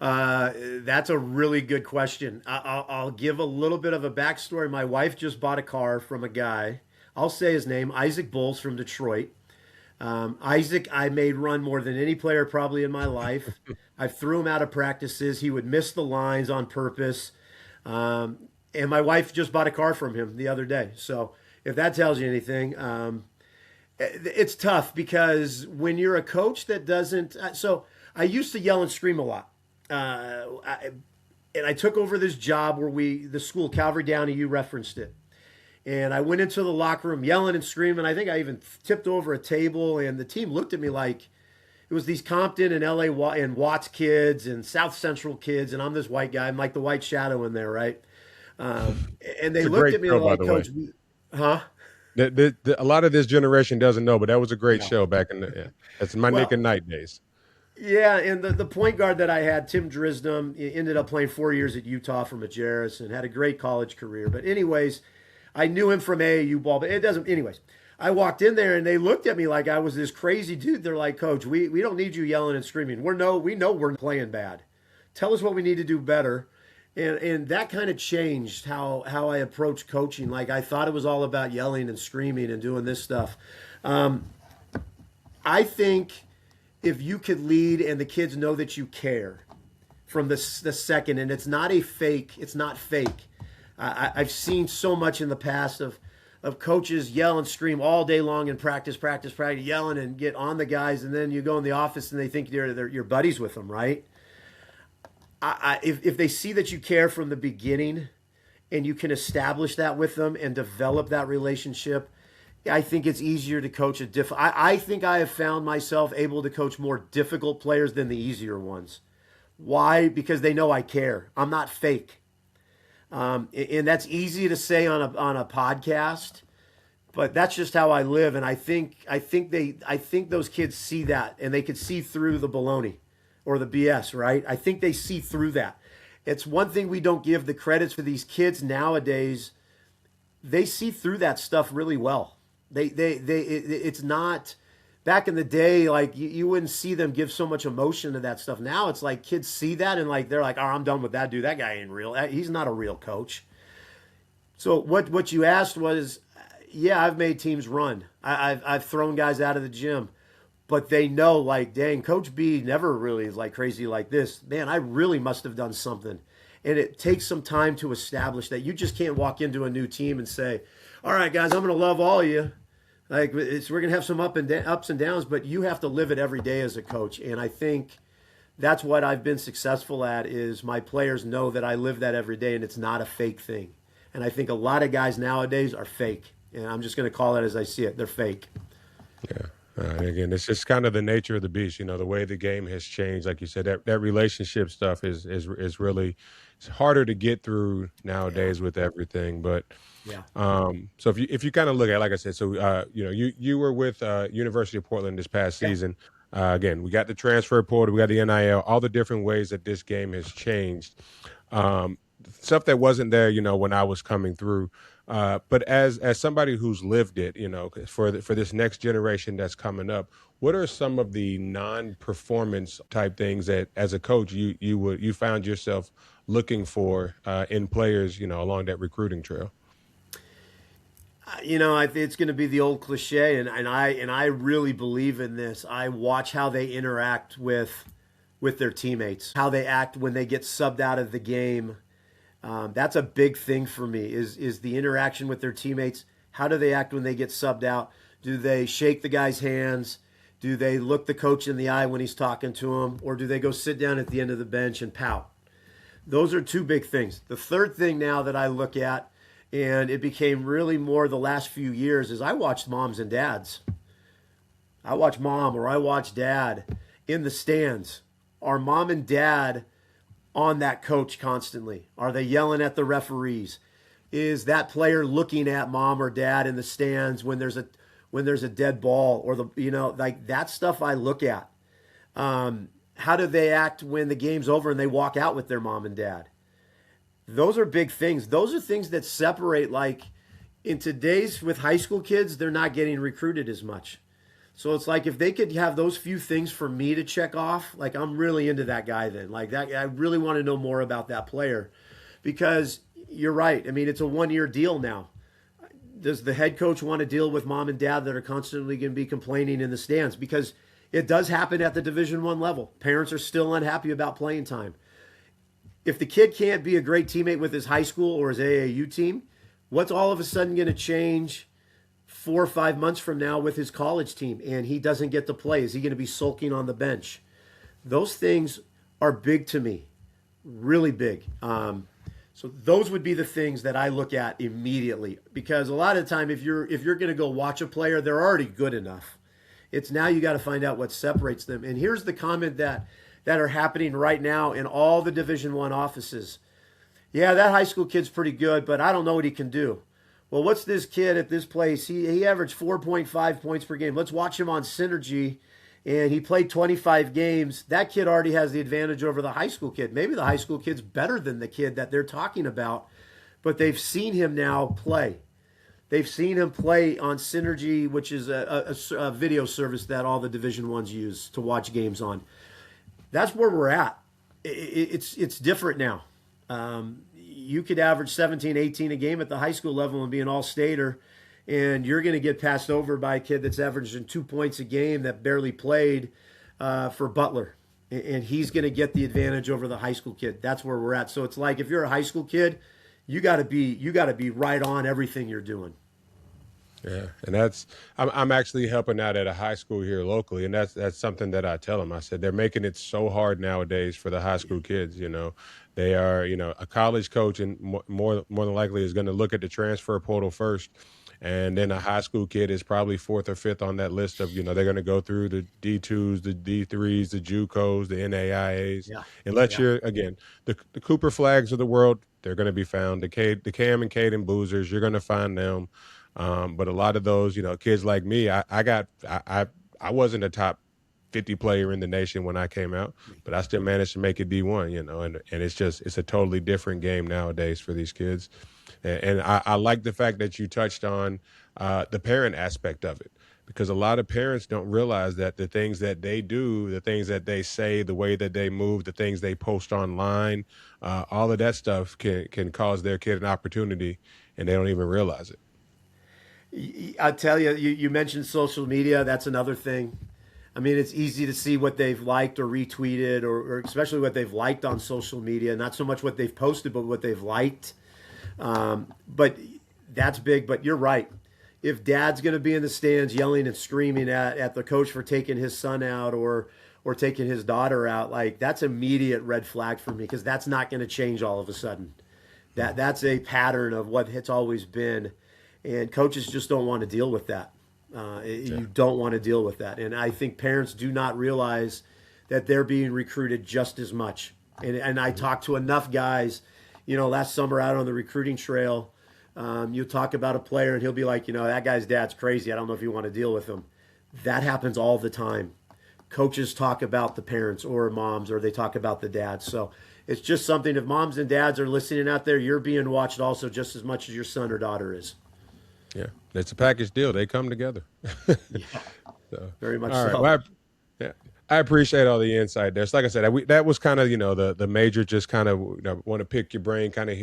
That's a really good question. I'll give a little bit of a backstory. My wife just bought a car from a guy. I'll say his name, Isaac Bowles from Detroit. Isaac, I made run more than any player probably in my life. I threw him out of practices. He would miss the lines on purpose. And my wife just bought a car from him the other day. So if that tells you anything, it's tough because when you're a coach that doesn't. So I used to yell and scream a lot. And I took over this job where the school, Calvary Downey, you referenced it. And I went into the locker room yelling and screaming. I think I even tipped over a table, and the team looked at me like it was these Compton and LA and Watts kids and South Central kids, and I'm this white guy. I'm like the white shadow in there, right? And they looked at me like, Coach, huh? A lot of this generation doesn't know, but that was a great show back in that's my Nick and Night days. Yeah, and the point guard that I had, Tim Drisdom, ended up playing 4 years at Utah for Majerus and had a great college career. But anyways, I knew him from AAU ball, but it doesn't. Anyways, I walked in there and they looked at me like I was this crazy dude. They're like, Coach, we don't need you yelling and screaming. We know we're playing bad. Tell us what we need to do better. And that kind of changed how I approach coaching. Like I thought it was all about yelling and screaming and doing this stuff. I think if you could lead and the kids know that you care from the second, and it's not fake. I've seen so much in the past of coaches yell and scream all day long in practice, yelling and get on the guys, and then you go in the office and they think you're buddies with them, right? If they see that you care from the beginning and you can establish that with them and develop that relationship, I think it's easier to coach I think I have found myself able to coach more difficult players than the easier ones. Why? Because they know I care. I'm not fake. And that's easy to say on a podcast, but that's just how I live. And I think those kids see that, and they can see through the baloney or the BS, right? I think they see through that. It's one thing we don't give the credits for these kids nowadays. They see through that stuff really well. It's not back in the day, like you wouldn't see them give so much emotion to that stuff. Now it's like kids see that and like they're like, "Oh, I'm done with that dude. That guy ain't real. He's not a real coach." So what you asked was, yeah, I've made teams run. I've thrown guys out of the gym, but they know, like, dang, Coach B never really is like crazy like this. Man, I really must have done something. And it takes some time to establish that. You just can't walk into a new team and say, "All right, guys, I'm going to love all of you." Like we're going to have some ups and downs, but you have to live it every day as a coach. And I think that's what I've been successful at is my players know that I live that every day and it's not a fake thing. And I think a lot of guys nowadays are fake. And I'm just going to call it as I see it. They're fake. Yeah. Again, it's just kind of the nature of the beast, the way the game has changed. Like you said, that relationship stuff is really, it's harder to get through nowadays with everything. But yeah. So if you kind of look at, like I said, so you were with University of Portland this past season. Again, we got the transfer portal, we got the NIL, all the different ways that this game has changed. Stuff that wasn't there, when I was coming through. But as somebody who's lived it, for this next generation that's coming up, what are some of the non-performance type things that, as a coach, you found yourself looking for in players, along that recruiting trail? I think it's going to be the old cliche, and I really believe in this. I watch how they interact with their teammates, how they act when they get subbed out of the game. That's a big thing for me is the interaction with their teammates. How do they act when they get subbed out? Do they shake the guy's hands? Do they look the coach in the eye when he's talking to him? Or do they go sit down at the end of the bench and pout? Those are two big things. The third thing now that I look at, and it became really more the last few years, is I watched moms and dads. I watch mom or I watch dad in the stands. Are mom and dad on that coach constantly? Are they yelling at the referees? Is that player looking at mom or dad in the stands when there's a dead ball or like that stuff I look at. How do they act when the game's over and they walk out with their mom and dad? Those are big things. Those are things that separate, like in today's with high school kids, they're not getting recruited as much. So it's like if they could have those few things for me to check off, like I'm really into that guy then. Like that, I really want to know more about that player because you're right. I mean, it's a 1-year deal now. Does the head coach want to deal with mom and dad that are constantly going to be complaining in the stands? Because it does happen at the Division I level. Parents are still unhappy about playing time. If the kid can't be a great teammate with his high school or his AAU team, what's all of a sudden going to change 4 or 5 months from now with his college team and he doesn't get to play? Is he going to be sulking on the bench? Those things are big to me, really big. So those would be the things that I look at immediately because a lot of the time if you're going to go watch a player, they're already good enough. It's now you got to find out what separates them. And here's the comment that are happening right now in all the Division I offices. Yeah, that high school kid's pretty good, but I don't know what he can do. Well, what's this kid at this place? He averaged 4.5 points per game. Let's watch him on Synergy, and he played 25 games. That kid already has the advantage over the high school kid. Maybe the high school kid's better than the kid that they're talking about, but they've seen him now play. They've seen him play on Synergy, which is a video service that all the Division I's use to watch games on. That's where we're at. It's different now. You could average 17, 18 a game at the high school level and be an all-stater, and you're going to get passed over by a kid that's averaging 2 points a game that barely played for Butler. And he's going to get the advantage over the high school kid. That's where we're at. So it's like if you're a high school kid, you got to be right on everything you're doing. Yeah, and I'm actually helping out at a high school here locally, and that's something that I tell them. I said they're making it so hard nowadays for the high school kids. They are, a college coach, and more than likely is going to look at the transfer portal first, and then a high school kid is probably fourth or fifth on that list of, they're going to go through the D2s, the D3s, the JUCOs, the NAIAs, unless you're, again, the Cooper Flags of the world, they're going to be found. The Cam and Caden Boozers, you're going to find them. But a lot of those, kids like me, I wasn't a top 50 player in the nation when I came out, but I still managed to make it D1, and it's a totally different game nowadays for these kids. And I like the fact that you touched on the parent aspect of it, because a lot of parents don't realize that the things that they do, the things that they say, the way that they move, the things they post online, all of that stuff can cause their kid an opportunity, and they don't even realize it. I tell you, you mentioned social media. That's another thing. I mean, it's easy to see what they've liked or retweeted, or especially what they've liked on social media. Not so much what they've posted, but what they've liked. But that's big. But you're right. If dad's going to be in the stands yelling and screaming at the coach for taking his son out or taking his daughter out, like, that's immediate red flag for me, because that's not going to change all of a sudden. That's a pattern of what it's always been. And coaches just don't want to deal with that. You don't want to deal with that. And I think parents do not realize that they're being recruited just as much. And I talked to enough guys, last summer out on the recruiting trail. You talk about a player and he'll be like, that guy's dad's crazy. I don't know if you want to deal with him. That happens all the time. Coaches talk about the parents or moms, or they talk about the dads. So it's just something, if moms and dads are listening out there, you're being watched also just as much as your son or daughter is. Yeah, it's a package deal. They come together. So, very much all right. so. Well, I appreciate all the insight there. So like I said, that was kind of, the major, just kind of want to pick your brain, kind of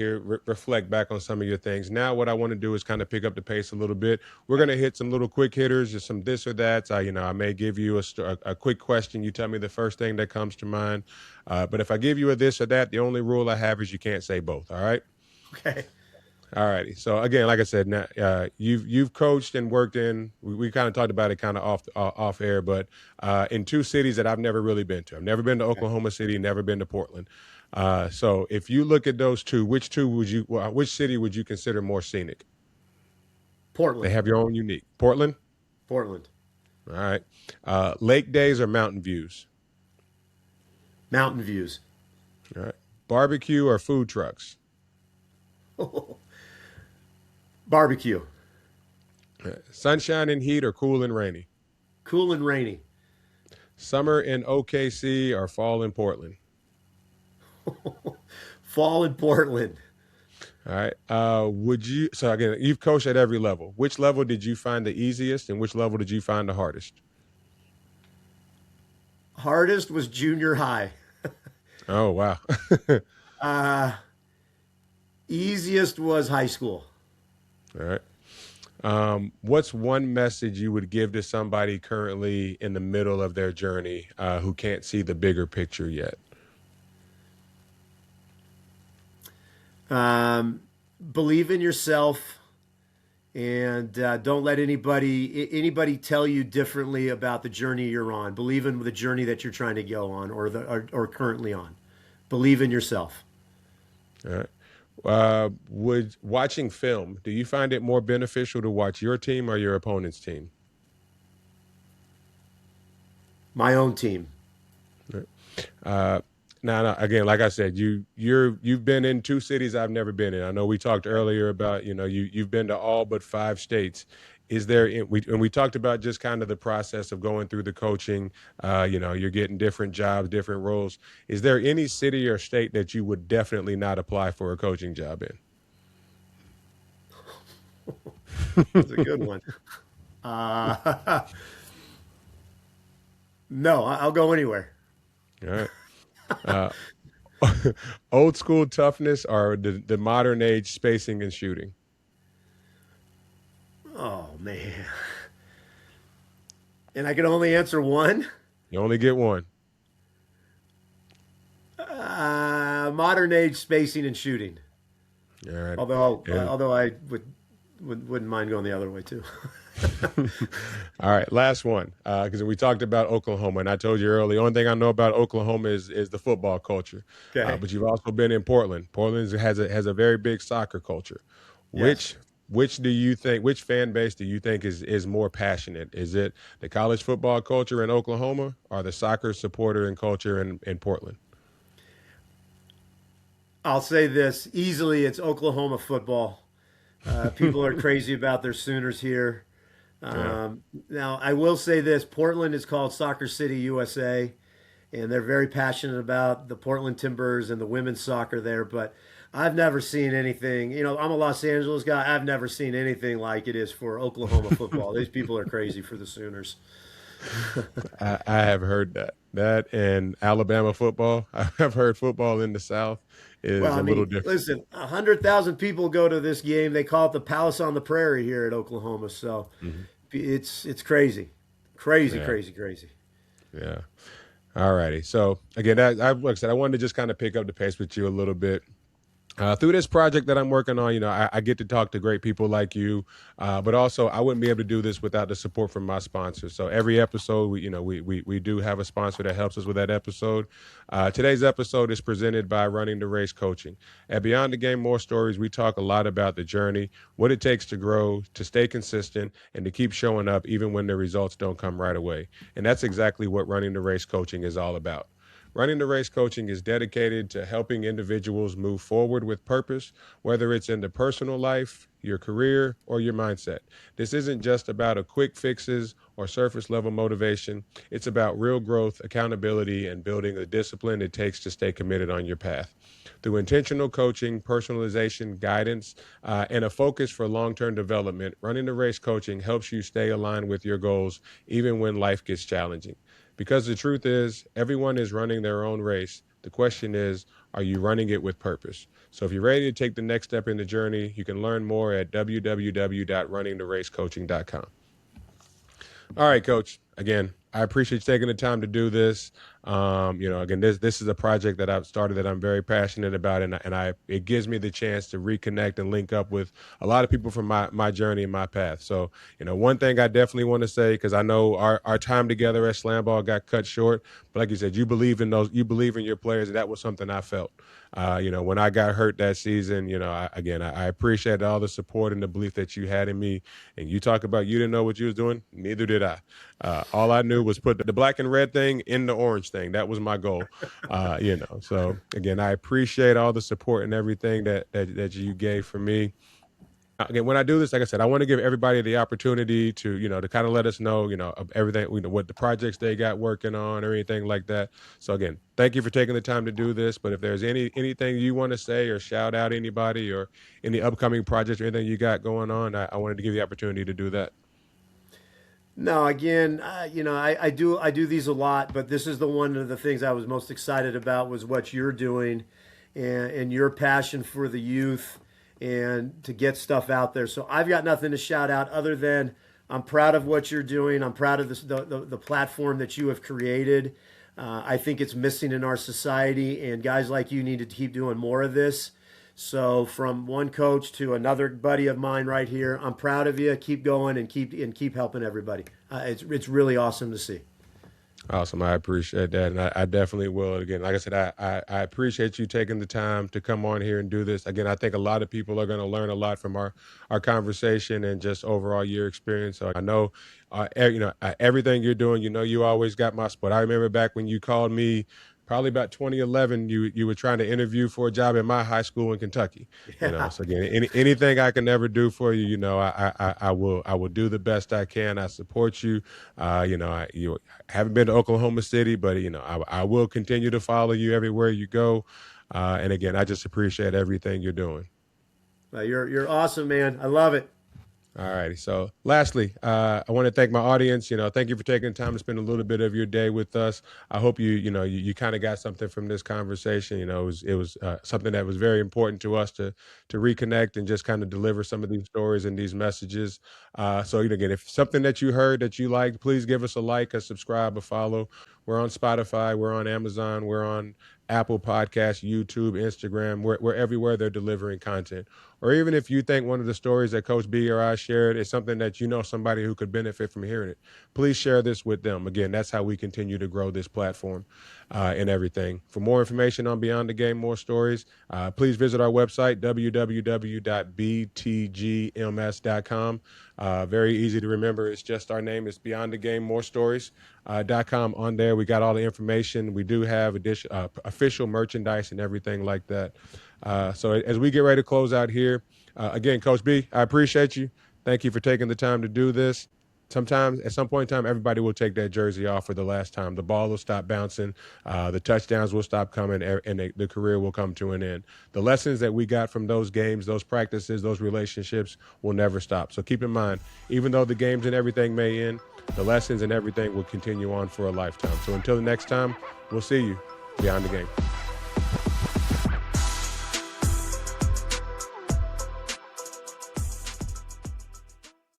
reflect back on some of your things. Now what I want to do is kind of pick up the pace a little bit. We're going to hit some little quick hitters, just some this or that. I may give you a quick question. You tell me the first thing that comes to mind. But if I give you a this or that, the only rule I have is you can't say both. All right? Okay. All righty. So again, like I said, now, you've coached and worked in. We kind of talked about it kind of off air, but in two cities that I've never really been to. I've never been to Oklahoma City, never been to Portland. So if you look at those two, which city would you consider more scenic? Portland. They have your own unique. Portland. Portland. All right. Lake days or mountain views? Mountain views. All right. Barbecue or food trucks? Barbecue. Sunshine and heat or cool and rainy? Cool and rainy. Summer in OKC or fall in Portland? Fall in Portland. All right. So again, you've coached at every level. Which level did you find the easiest, and which level did you find the hardest? Hardest was junior high. Oh, wow. Easiest was high school. All right. What's one message you would give to somebody currently in the middle of their journey who can't see the bigger picture yet? Believe in yourself, and don't let anybody tell you differently about the journey you're on. Believe in the journey that you're trying to go on, or currently on. Believe in yourself. All right. Would watching film, do you find it more beneficial to watch your team or your opponent's team? My own team. Now, again, like I said, you've been in two cities I've never been in. I know we talked earlier about, you've been to all but 5 states. Is there, and we talked about just kind of the process of going through the coaching, you're getting different jobs, different roles. Is there any city or state that you would definitely not apply for a coaching job in? That's a good one. No, I'll go anywhere. All right. Old school toughness or the modern age spacing and shooting? Oh man, and I can only answer one. You only get one. Modern age spacing and shooting. All right. Although I wouldn't mind going the other way too. All right, last one. Because we talked about Oklahoma, and I told you earlier, the only thing I know about Oklahoma is the football culture. Okay. But you've also been in Portland. Portland has a very big soccer culture. Yes. Which fan base do you think is more passionate? Is it the college football culture in Oklahoma or the soccer supporter and culture in Portland? I'll say this easily: it's Oklahoma football. People are crazy about their Sooners here. Yeah. Now, I will say this: Portland is called Soccer City, USA, and they're very passionate about the Portland Timbers and the women's soccer there. But I've never seen anything. I'm a Los Angeles guy. I've never seen anything like it is for Oklahoma football. These people are crazy for the Sooners. I have heard that and Alabama football. I've heard football in the South is Well, I a little mean, different. listen, 100,000 people go to this game. They call it the Palace on the Prairie here at Oklahoma. So Mhm. it's crazy, crazy, Yeah, crazy, crazy. yeah. All righty. So again, like I said, I wanted to just kind of pick up the pace with you a little bit. Through this project that I'm working on, I get to talk to great people like you, but also I wouldn't be able to do this without the support from my sponsors. So every episode, we do have a sponsor that helps us with that episode. Today's episode is presented by Running the Race Coaching. At Beyond the Game More Stories, we talk a lot about the journey, what it takes to grow, to stay consistent, and to keep showing up even when the results don't come right away. And that's exactly what Running the Race Coaching is all about. Running the Race Coaching is dedicated to helping individuals move forward with purpose, whether it's in the personal life, your career, or your mindset. This isn't just about a quick fixes or surface level motivation. It's about real growth, accountability, and building the discipline it takes to stay committed on your path. Through intentional coaching, personalization, guidance, and a focus for long-term development, Running the Race Coaching helps you stay aligned with your goals even when life gets challenging. Because the truth is, everyone is running their own race. The question is, are you running it with purpose? So if you're ready to take the next step in the journey, you can learn more at www.runningtheracecoaching.com. All right, Coach. Again, I appreciate you taking the time to do this. Again, this is a project that I've started that I'm very passionate about, and it gives me the chance to reconnect and link up with a lot of people from my journey and my path. So, one thing I definitely want to say, because I know our time together at SlamBall got cut short, but like you said, you believe in your players, and that was something I felt. When I got hurt that season, I appreciate all the support and the belief that you had in me. And you talk about you didn't know what you was doing. Neither did I. All I knew was put the black and red thing in the orange thing. That was my goal. So again, I appreciate all the support and everything that you gave for me. Again, when I do this, like I said, I want to give everybody the opportunity to kind of let us know, of everything, what the projects they got working on or anything like that. So again, thank you for taking the time to do this. But if there's anything you want to say or shout out anybody or any upcoming projects or anything you got going on, I wanted to give you the opportunity to do that. No, again, I do these a lot, but this is the one of the things I was most excited about was what you're doing, and your passion for the youth and to get stuff out there. So I've got nothing to shout out other than I'm proud of what you're doing. I'm proud of the platform that you have created. I think it's missing in our society, and guys like you need to keep doing more of this. So from one coach to another buddy of mine right here, I'm proud of you. Keep going and keep helping everybody. It's really awesome to see. Awesome. I appreciate that. And I definitely will. Again, like I said, I appreciate you taking the time to come on here and do this. Again, I think a lot of people are going to learn a lot from our conversation and just overall your experience. So I know, everything you're doing, you always got my support. I remember back when you called me probably about 2011, you were trying to interview for a job in my high school in Kentucky. Yeah. So again, anything I can ever do for you, I will do the best I can. I support you. You haven't been to Oklahoma City, but I will continue to follow you everywhere you go. And again, I just appreciate everything you're doing. You're awesome, man. I love it. All righty. So lastly, I want to thank my audience. Thank you for taking the time to spend a little bit of your day with us. I hope you kind of got something from this conversation. It was something that was very important to us to reconnect and just kind of deliver some of these stories and these messages. So again, if something that you heard that you liked, please give us a like, a subscribe, a follow. We're on Spotify, we're on Amazon, we're on Apple Podcasts, YouTube, Instagram. We're everywhere they're delivering content. Or even if you think one of the stories that Coach B or I shared is something that you know somebody who could benefit from hearing it, please share this with them. Again, that's how we continue to grow this platform and everything. For more information on Beyond the Game, more stories, please visit our website, www.btgms.com. Very easy to remember. It's just our name. It's Beyond the Game, more stories.com. On there, we got all the information. We do have official merchandise and everything like that. So as we get ready to close out here, again, Coach B, I appreciate you. Thank you for taking the time to do this. Sometimes, at some point in time, everybody will take that jersey off for the last time. The ball will stop bouncing, the touchdowns will stop coming, and the career will come to an end. The lessons that we got from those games, those practices, those relationships will never stop. So keep in mind, even though the games and everything may end, the lessons and everything will continue on for a lifetime. So until the next time, we'll see you beyond the game.